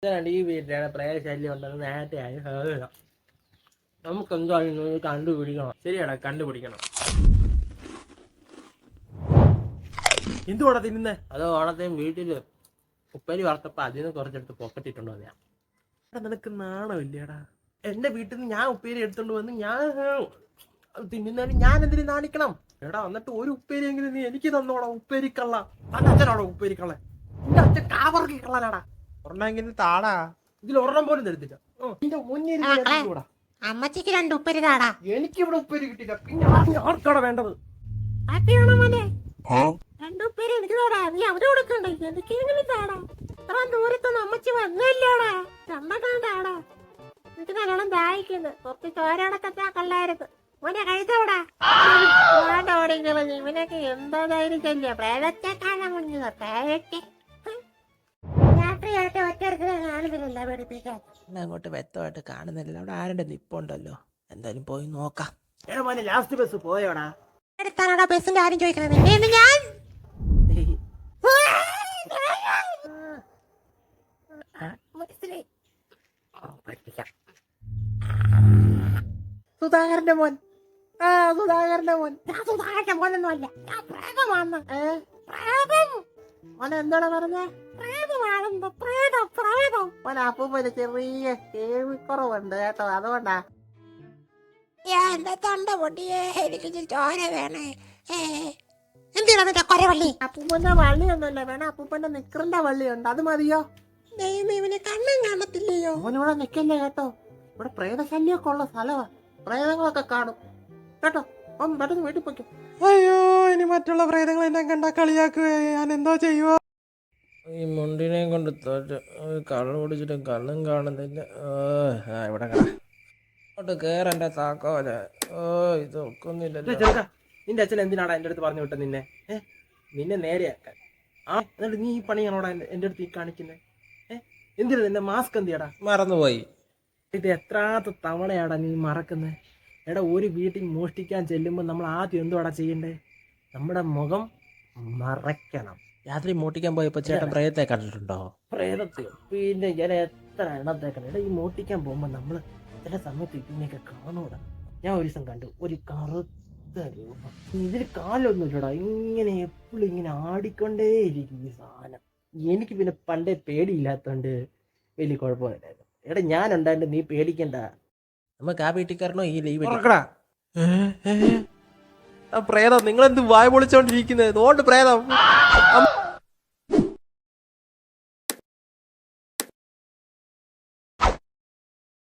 ഈ വീട്ടിലാണ് പ്രേതശല്യം ഉണ്ടെന്ന് നേരത്തെ ആയി നമുക്ക് എന്തായാലും കണ്ടുപിടിക്കണം. ശരിയാടാ, കണ്ടുപിടിക്കണം. എന്തുകൂടെ തിന്നുന്നേ? അത് ഓണത്തെയും വീട്ടില് ഉപ്പേരി വറുത്തപ്പോ അതിന് കുറച്ചെടുത്ത് പോക്കറ്റിട്ടുണ്ടോ ഞാൻ. നിനക്ക് നാണമില്ലേടാ? എന്റെ വീട്ടിൽ നിന്ന് ഞാൻ ഉപ്പേരി എടുത്തോണ്ട് വന്ന് ഞാൻ തിന്നുന്നതിന് ഞാൻ എന്തിനു നാണിക്കണം? എടാ, എന്നിട്ട് ഒരു ഉപ്പേരി എങ്കിലും നീ എനിക്ക് തന്നോടാ. ഉപ്പേരിക്കള്ള തന്റെ അച്ഛനാണോ ഉപ്പേരിക്കള്ള? എന്റെ അച്ഛൻ കാവർക്കി കള്ളനാടാ. ഒരെണ്ണെങ്കിലും താടാ. ഇതിൽ ഒരെണ്ണം പോലും തരത്തില്ല. നിന്റെ മുന്നിൽ അമ്മച്ചിക്ക് 2 ഉപ്പേരി താടാ. എനിക്കിവിടെ ഉപ്പേരി കിട്ടില്ല. പിന്നെ ആർക്കാണ് വേണ്ടത്? 2 ഉപ്പേരി എനിക്ക് താടാ. നീ അവിടെ കൊടുക്കണ്ടേ? എനിക്കെങ്കിലും താടാ. ഇത്ര ദൂരത്തൊന്നും അമ്മച്ചി വന്നില്ലാടാ. ചമ്മക്കാണ്ടാടാ. എനിക്ക് നല്ലോണം ദാഹിക്കുന്നു. കുറച്ച് ചോരടക്കത്താ കല്ലായിരുന്നു. മോനെ കഴിച്ചോടാ. ഓടിക്കളഞ്ഞു. ഇവനൊക്കെ എന്താ ധൈര്യല്ലേ? പ്രേതത്തെക്കാണാൻ മുന്നിൽ പ്രേതത്തെ രാത്രിയായിട്ട് ഒറ്റ കാണുന്നില്ല. പഠിപ്പിക്കാൻ അങ്ങോട്ട് വ്യക്തമായിട്ട് കാണുന്നില്ല. അവിടെ ആരുടെ നിപ്പുണ്ടല്ലോ. എന്തായാലും പോയി നോക്കാം. മോനെ, ലാസ്റ്റ് ബസ് പോയോടാ? എടുത്താനാടാ ബസ്സിന്റെ ആരും ചോദിക്കണത്? ഞാൻ സുധാകരന്റെ മോൻ. സുധാകരന്റെ മോൻ. ഞാൻ സുധാകരന്റെ മോനൊന്നും അല്ല. ഞാൻ പ്രേതമാണ്. മോനെ എന്താടാ പറഞ്ഞേ? പ്രേതമാണെന്ന്. പ്രേതം. മോനെ, അപ്പൂപ്പന് ചെറിയ കേൾവിക്കുറവുണ്ട് കേട്ടോ, അതുകൊണ്ടാ. എന്റെ തൊണ്ട പൊട്ടിയേ. എനിക്ക് ചോര വേണേ. എന്തിനാ നിന്റെ കൊരവള്ളി? അപ്പൂപ്പന്റെ വള്ളിയൊന്നുമില്ല, വേണം അപ്പൂപ്പന്റെ നിക്കറിന്റെ വള്ളിയുണ്ട്, അത് മതിയോ? ഇവന് കണ്ണും കാണത്തില്ലയോ? മോനിവിടെ നിക്കല്ലേ കേട്ടോ. ഇവിടെ പ്രേതശല്യമൊക്കെ ഉള്ള സ്ഥലമാ. പ്രേതങ്ങളൊക്കെ കാണും കേട്ടോ. പെട്ടെന്ന് വീട്ടിൽ പോയിക്കോ. അയ്യോ, ഇനി മറ്റുള്ള പ്രേതങ്ങൾ എന്നെ കണ്ടാ കളിയാക്കുകയെ. ഞാൻ എന്തോ ചെയ്യുവോ? ഈ മുണ്ടിനെ കൊണ്ട് തോറ്റ് കള്ളു കുടിച്ചിട്ട് കണ്ണും കാണുന്നില്ല. ഇവിടെ അങ്ങോട്ട് കേറെന്റെ താക്കോല്. ഇത് ഒക്കുന്നില്ലല്ലോ. നിന്റെ അച്ഛൻ എന്തിനാടാ എന്റെ അടുത്ത് പറഞ്ഞു വിട്ടത് നിന്നെ? നിന്നെ നേരെയാക്കാൻ. എന്നിട്ട് നീ ഈ പണിയാണോടാ എന്റെ അടുത്ത് ഈ കാണിക്കുന്നത്? എന്തിനാ നിന്റെ മാസ്ക് എന്തിയാടാ? മറന്നുപോയി. ഇത് എത്രാമത്തെ തവണയാടാ നീ മറക്കുന്നത്? എടാ, ഒരു വീട്ടിൽ മോഷ്ടിക്കാൻ ചെല്ലുമ്പോൾ നമ്മൾ ആദ്യം എന്തുവാടാ ചെയ്യണ്ടേ? നമ്മുടെ മുഖം മറയ്ക്കണം. രാത്രി മോട്ടിക്കാൻ പോയപ്പോ ചേട്ടൻ പ്രേതത്തെ കണ്ടിട്ടുണ്ടോ? പ്രേതത്തെയോ? പിന്നെ ഞാൻ എത്ര എണ്ണത്തെ കണ്ടു. എടാ, ഈ മോട്ടിക്കാൻ പോകുമ്പോ നമ്മള് ചില സമയത്ത് ഇതിനെയൊക്കെ കാണൂടാ. ഞാൻ ഒരു ദിവസം കണ്ടു ഒരു കറുത്ത രൂപം. ഇതിൽ കാലൊന്നുമില്ലടാ, ഇങ്ങനെ എപ്പോഴും ഇങ്ങനെ ആടിക്കൊണ്ടേയിരിക്കും ഈ സാധനം. എനിക്ക് പിന്നെ പണ്ടേ പേടിയില്ലാത്തോണ്ട് വലിയ കുഴപ്പമില്ലായിരുന്നു. എടാ, ഞാനുണ്ടായിട്ട് നീ പേടിക്കണ്ട. നമുക്ക് ആ വീട്ടിൽ കയറണോ ഈ ലീവ്? പ്രേതം, നിങ്ങളെന്ത് വായ പൊളിച്ചോണ്ടിരിക്കുന്നത്? നോണ്ട് പ്രേതം.